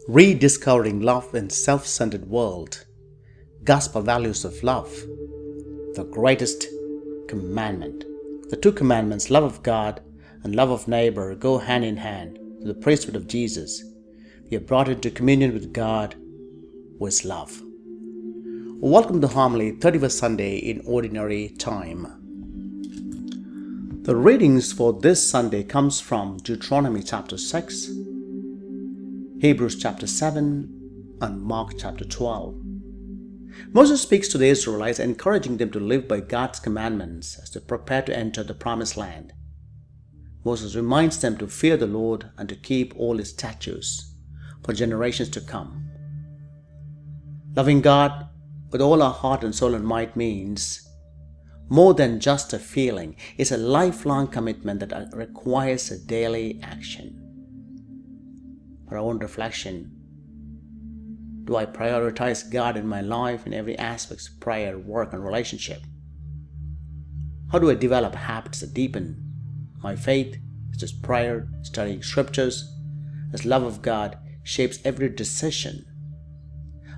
Rediscovering love in self-centered world. Gospel values of love. The greatest commandment. The two commandments, love of God and love of neighbor, go hand in hand to the priesthood of Jesus. We are brought into communion with God, who is love. Welcome to Homily, 31st Sunday in Ordinary Time. The readings for this Sunday comes from Deuteronomy chapter 6, Hebrews chapter 7, and Mark chapter 12. Moses speaks to the Israelites, encouraging them to live by God's commandments as they prepare to enter the promised land. Moses reminds them to fear the Lord and to keep all his statutes for generations to come. Loving God with all our heart and soul and might means more than just a feeling. It's a lifelong commitment that requires a daily action. For our own reflection, do I prioritize God in my life in every aspect of prayer, work, and relationship? How do I develop habits that deepen my faith, such as prayer, studying scriptures, as love of God shapes every decision?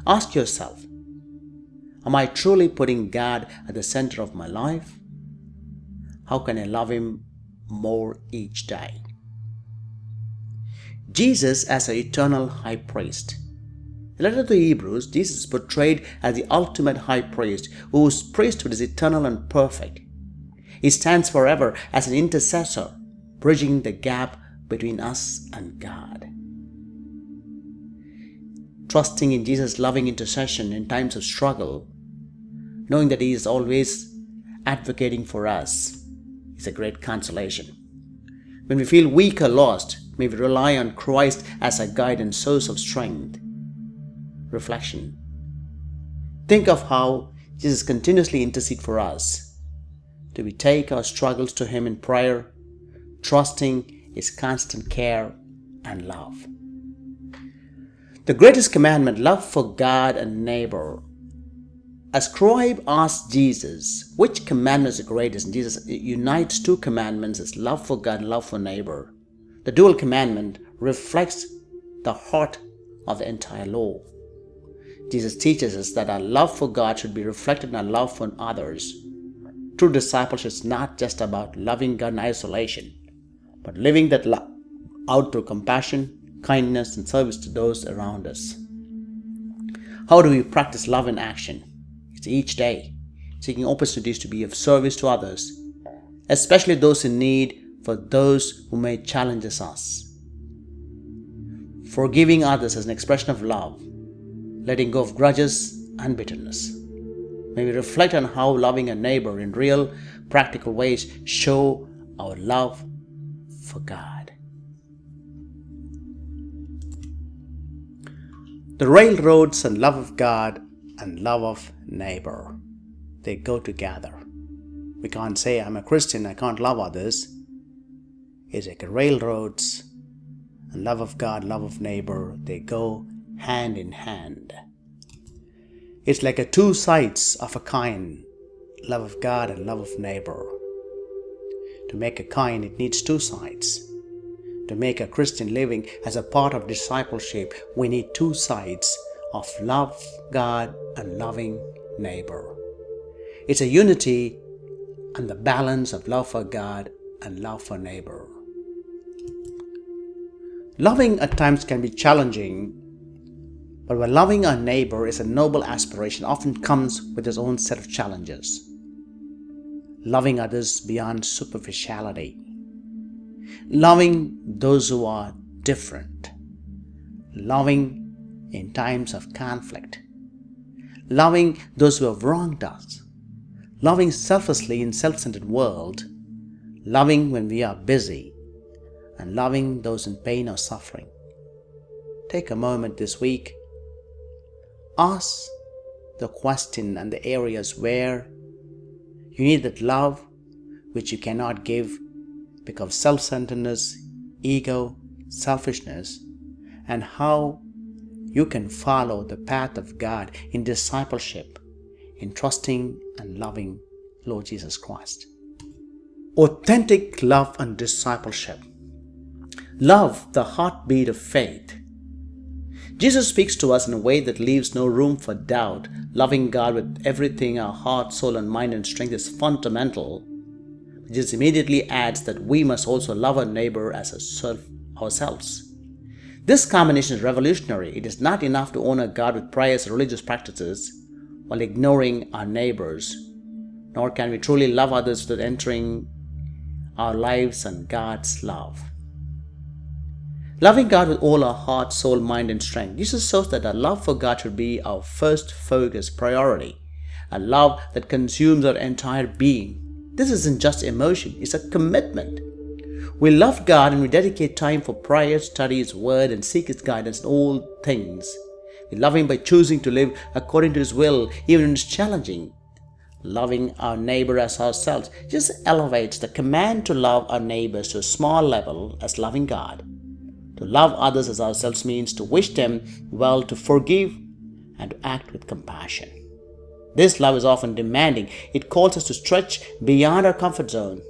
Ask yourself, am I truly putting God at the center of my life? How can I love Him more each day? Jesus as an eternal high priest. In the letter to the Hebrews, Jesus is portrayed as the ultimate high priest whose priesthood is eternal and perfect. He stands forever as an intercessor, bridging the gap between us and God. Trusting in Jesus' loving intercession in times of struggle, knowing that He is always advocating for us, is a great consolation. When we feel weak or lost, may we rely on Christ as a guide and source of strength. Reflection. Think of how Jesus continuously intercedes for us. Do we take our struggles to Him in prayer, trusting His constant care and love? The greatest commandment, love for God and neighbor. A scribe asked Jesus, which commandment is the greatest? And Jesus unites two commandments as love for God and love for neighbor. The dual commandment reflects the heart of the entire law. Jesus teaches us that our love for God should be reflected in our love for others. True discipleship is not just about loving God in isolation, but living that love out through compassion, kindness, and service to those around us. How do we practice love in action? It's each day, seeking opportunities to be of service to others, especially those in need, for those who may challenge us. Forgiving others as an expression of love, letting go of grudges and bitterness. May we reflect on how loving a neighbor in real, practical ways show our love for God. The railroads and love of God and love of neighbor, they go together. We can't say I'm a Christian, I can't love others. It's like railroads and love of God, love of neighbor, they go hand in hand. It's like two sides of a coin, love of God and love of neighbor. To make a coin, it needs two sides. To make a Christian living as a part of discipleship, we need two sides of love God and loving neighbor. It's a unity and the balance of love for God and love for neighbor. Loving at times can be challenging, but when loving our neighbor is a noble aspiration, often comes with its own set of challenges. Loving others beyond superficiality. Loving those who are different. Loving in times of conflict. Loving those who have wronged us. Loving selflessly in self-centered world. Loving when we are busy. And loving those in pain or suffering. Take a moment this week. Ask the question and the areas where you need that love which you cannot give because of self-centeredness, ego, selfishness, and how you can follow the path of God in discipleship, in trusting and loving Lord Jesus Christ. Authentic love and discipleship. Love, the heartbeat of faith. Jesus speaks to us in a way that leaves no room for doubt. Loving God with everything, our heart, soul, and mind and strength is fundamental. Jesus immediately adds that we must also love our neighbor as ourselves. This combination is revolutionary. It is not enough to honor God with prayers and religious practices while ignoring our neighbors, nor can we truly love others without entering our lives and God's love. Loving God with all our heart, soul, mind, and strength. Jesus shows that our love for God should be our first focus, priority, a love that consumes our entire being. This isn't just emotion, it's a commitment. We love God and we dedicate time for prayer, study His Word, and seek His guidance in all things. We love Him by choosing to live according to His will, even when it's challenging. Loving our neighbor as ourselves just elevates the command to love our neighbors to a small level as loving God. To love others as ourselves means to wish them well, to forgive, and to act with compassion. This love is often demanding. It calls us to stretch beyond our comfort zone,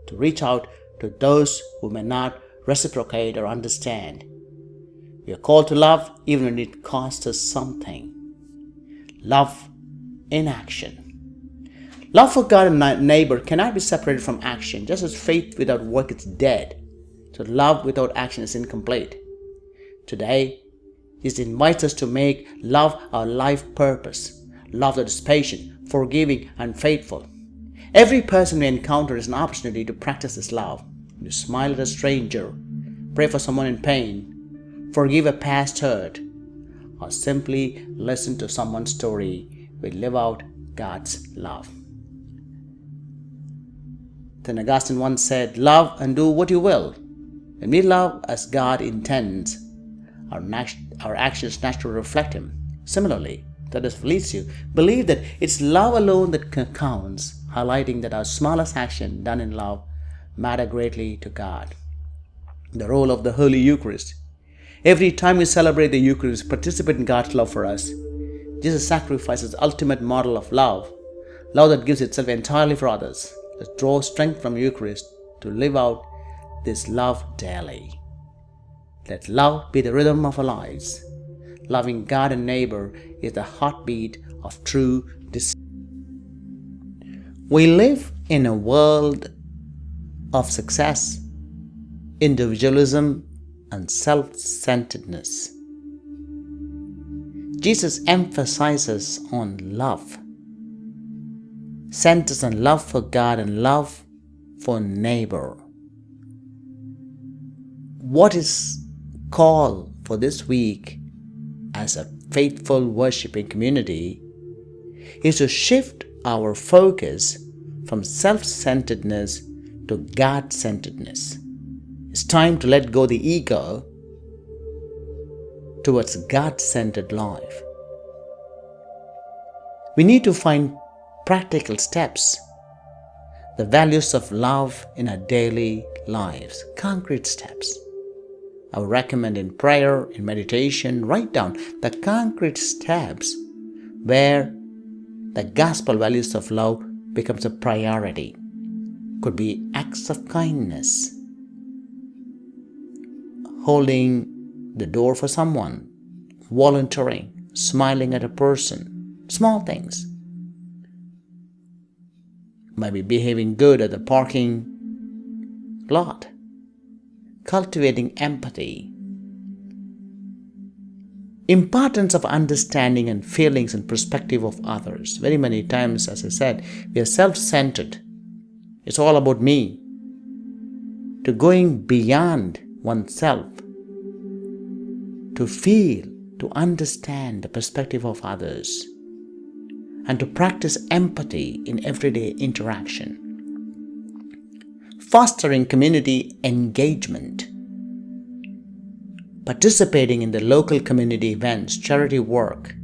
to reach out to those who may not reciprocate or understand. We are called to love even when it costs us something. Love in action. Love for God and neighbor cannot be separated from action. Just as faith without work is dead, so love without action is incomplete. Today, Jesus invites us to make love our life purpose. Love that is patient, forgiving, and faithful. Every person we encounter is an opportunity to practice this love. You smile at a stranger, pray for someone in pain, forgive a past hurt, or simply listen to someone's story. We live out God's love. St. Augustine once said, "Love and do what you will." When we love as God intends, our actions naturally reflect Him. Similarly, Thaddeus Felicio believed that it's love alone that counts, highlighting that our smallest action done in love matter greatly to God. The role of the Holy Eucharist. Every time we celebrate the Eucharist, participate in God's love for us. Jesus' sacrifice is the ultimate model of love that gives itself entirely for others. Let's draw strength from Eucharist to live out this love daily. Let love be the rhythm of our lives. Loving God and neighbor is the heartbeat of true discipleship. We live in a world of success, individualism, and self-centeredness. Jesus emphasizes on love, centers on love for God and love for neighbor. What is called for this week as a faithful worshiping community is to shift our focus from self-centeredness to God-centeredness. It's time to let go the ego towards God-centered life. We need to find practical steps, the values of love in our daily lives, concrete steps. I would recommend in prayer, in meditation, write down the concrete steps where the gospel values of love becomes a priority. Could be acts of kindness, holding the door for someone, volunteering, smiling at a person, small things. Maybe behaving good at the parking lot, cultivating empathy. Importance of understanding and feelings and perspective of others. Very many times, as I said, we are self-centered. It's all about me. To going beyond oneself, to feel, to understand the perspective of others, and to practice empathy in everyday interaction. Fostering community engagement, participating in the local community events, charity work,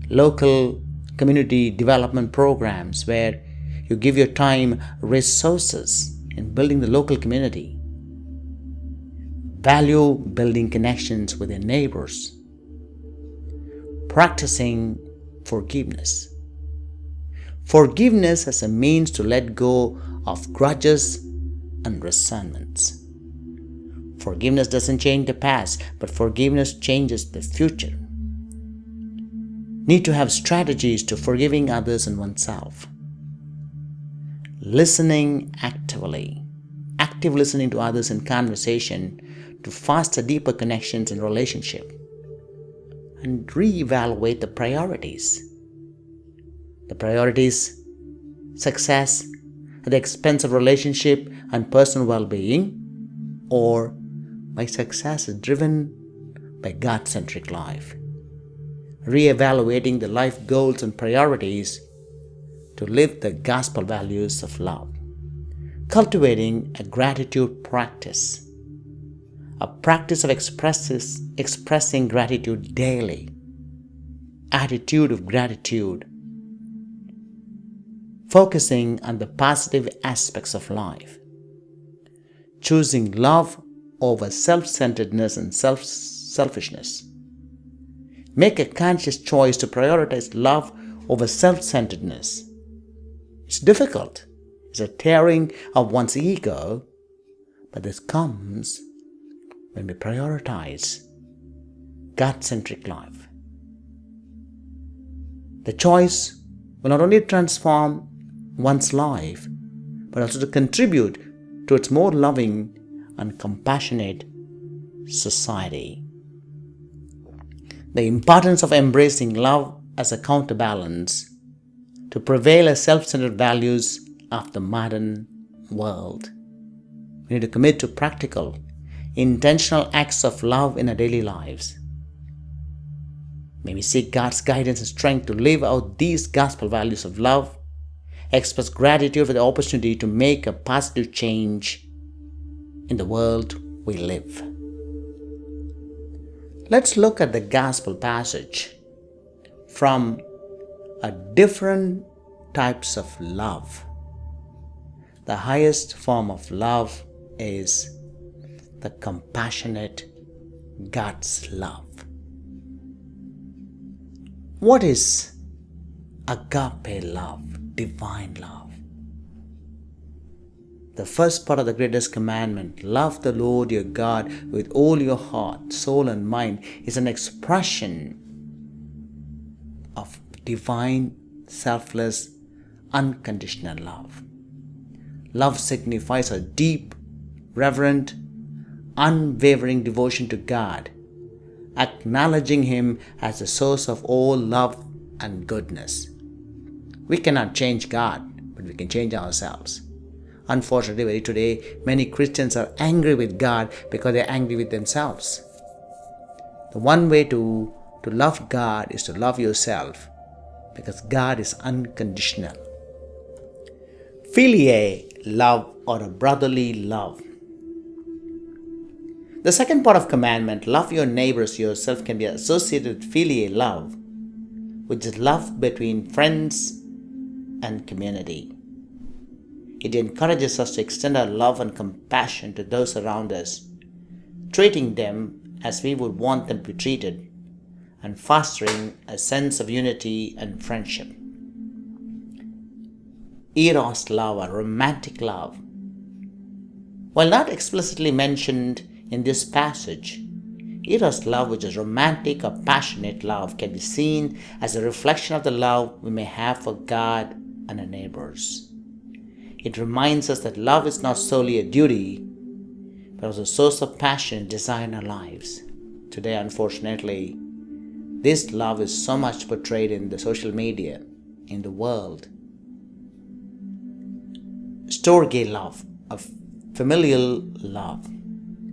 local community development programs where you give your time, resources in building the local community. Value building connections with your neighbors. Practicing forgiveness. Forgiveness as a means to let go of grudges and resentments. Forgiveness doesn't change the past, but forgiveness changes the future. Need to have strategies to forgiving others and oneself. Listening actively. Active listening to others in conversation to foster deeper connections in relationship. And reevaluate the priorities. The priorities, success at the expense of relationship and personal well-being, or my success is driven by God-centric life. Reevaluating the life goals and priorities to live the gospel values of love. Cultivating a gratitude practice. A practice of expressing gratitude daily. Attitude of gratitude. Focusing on the positive aspects of life. Choosing love over self-centeredness and selfishness. Make a conscious choice to prioritize love over self-centeredness. It's difficult. It's a tearing of one's ego, but this comes when we prioritize God-centric life. The choice will not only transform one's life, but also to contribute towards more loving and compassionate society. The importance of embracing love as a counterbalance to prevail as self-centered values of the modern world. We need to commit to practical, intentional acts of love in our daily lives. May we seek God's guidance and strength to live out these gospel values of love, express gratitude for the opportunity to make a positive change in the world we live. Let's look at the gospel passage from a different types of love. The highest form of love is the compassionate God's love. What is agape love, divine love? The first part of the greatest commandment, love the Lord your God with all your heart, soul and mind, is an expression of divine, selfless, unconditional love. Love signifies a deep, reverent, unwavering devotion to God, acknowledging Him as the source of all love and goodness. We cannot change God, but we can change ourselves. Unfortunately, today, many Christians are angry with God because they are angry with themselves. The one way to love God is to love yourself, because God is unconditional. Filial love, or a brotherly love. The second part of commandment, love your neighbors yourself, can be associated with filial love, which is love between friends and community. It encourages us to extend our love and compassion to those around us, treating them as we would want them to be treated, and fostering a sense of unity and friendship. Eros love, or romantic love. While not explicitly mentioned in this passage, Eros love, which is romantic or passionate love, can be seen as a reflection of the love we may have for God and our neighbors. It reminds us that love is not solely a duty, but also a source of passion and desire in our lives. Today, unfortunately, this love is so much portrayed in the social media, in the world. Storge love, a familial love.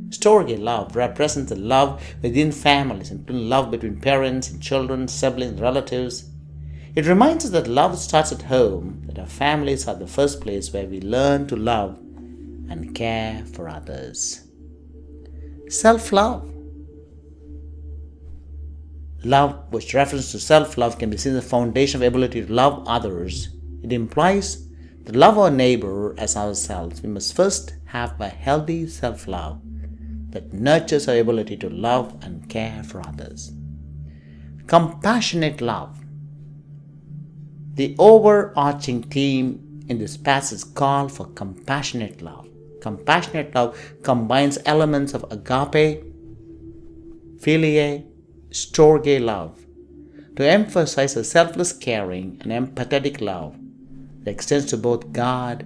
Storge love represents the love within families, including love between parents and children, siblings, relatives. It reminds us that love starts at home, that our families are the first place where we learn to love and care for others. Self-love. Love, which refers to self-love, can be seen as the foundation of ability to love others. It implies to love our neighbor as ourselves. We must first have a healthy self-love that nurtures our ability to love and care for others. Compassionate love. The overarching theme in this passage calls for compassionate love. Compassionate love combines elements of agape, philia, storge love to emphasize a selfless caring and empathetic love that extends to both God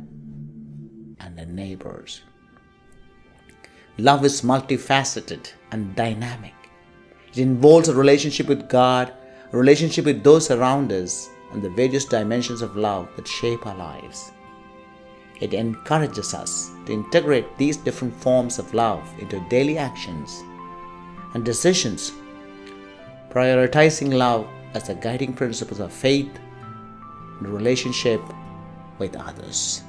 and the neighbors. Love is multifaceted and dynamic. It involves a relationship with God, a relationship with those around us, and the various dimensions of love that shape our lives. It encourages us to integrate these different forms of love into daily actions and decisions, prioritizing love as the guiding principles of faith and relationship with others.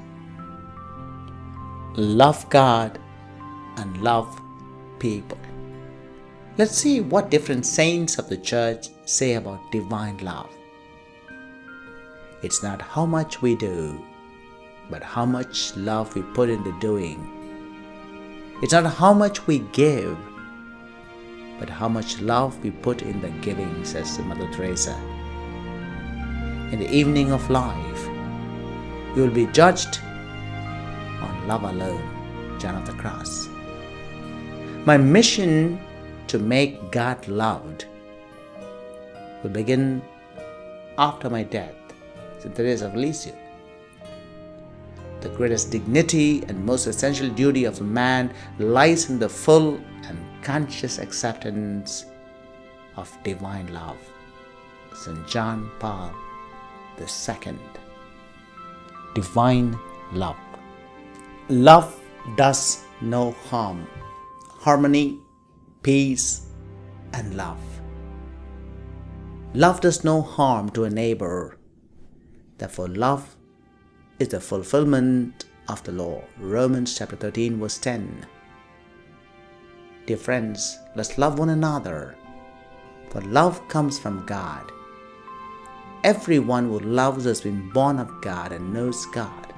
Love God and love people. Let's see what different saints of the church say about divine love. It's not how much we do, but how much love we put in the doing. It's not how much we give, but how much love we put in the giving, says Mother Teresa. In the evening of life, you will be judged on love alone, John of the Cross. My mission to make God loved will begin after my death, St. Teresa of Lisieux. The greatest dignity and most essential duty of a man lies in the full and conscious acceptance of divine love. St. John Paul II. Divine love. Love does no harm. Harmony, peace, and love. Love does no harm to a neighbor. Therefore, love is the fulfillment of the law. Romans chapter 13 verse 10. Dear friends, let's love one another, for love comes from God. Everyone who loves has been born of God and knows God.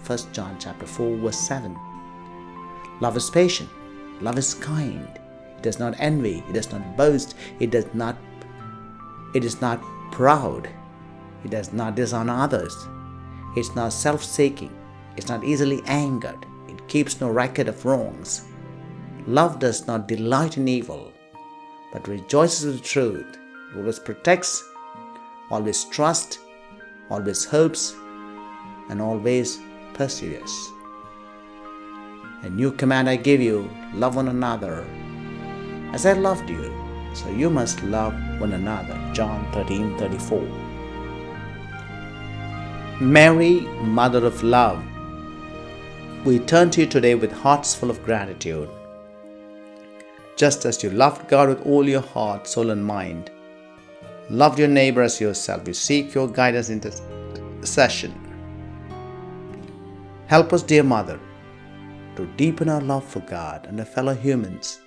1 John chapter 4 verse 7. Love is patient. Love is kind. It does not envy. It does not boast. It is not proud. It does not dishonor others. It's not self-seeking. It's not easily angered. It keeps no record of wrongs. Love does not delight in evil, but rejoices with the truth. It always protects, always trusts, always hopes, and always perseveres. A new command I give you, love one another. As I loved you, so you must love one another. John 13:34. Mary, Mother of Love, we turn to you today with hearts full of gratitude. Just as you loved God with all your heart, soul, and mind, loved your neighbor as yourself, we seek your guidance in intercession. Help us, dear Mother, to deepen our love for God and our fellow humans.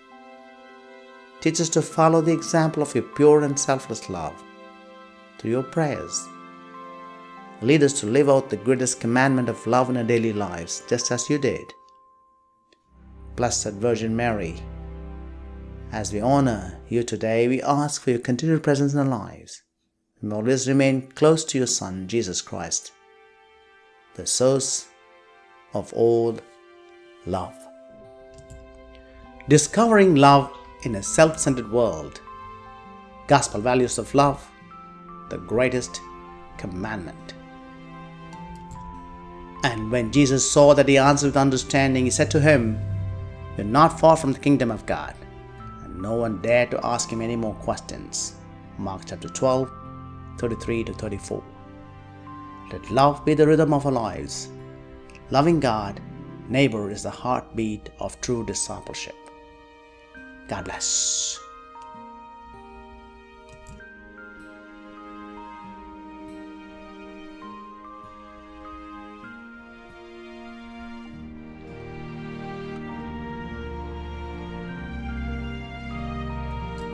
Teach us to follow the example of your pure and selfless love through your prayers. Lead us to live out the greatest commandment of love in our daily lives, just as you did. Blessed Virgin Mary, as we honor you today, we ask for your continued presence in our lives. We may always remain close to your Son, Jesus Christ, the source of all love. Discovering love in a self-centered world. Gospel values of love, the greatest commandment. And when Jesus saw that he answered with understanding, he said to him, "You're not far from the kingdom of God." And no one dared to ask him any more questions. Mark chapter 12, 33-34. Let love be the rhythm of our lives. Loving God, neighbor is the heartbeat of true discipleship. God bless.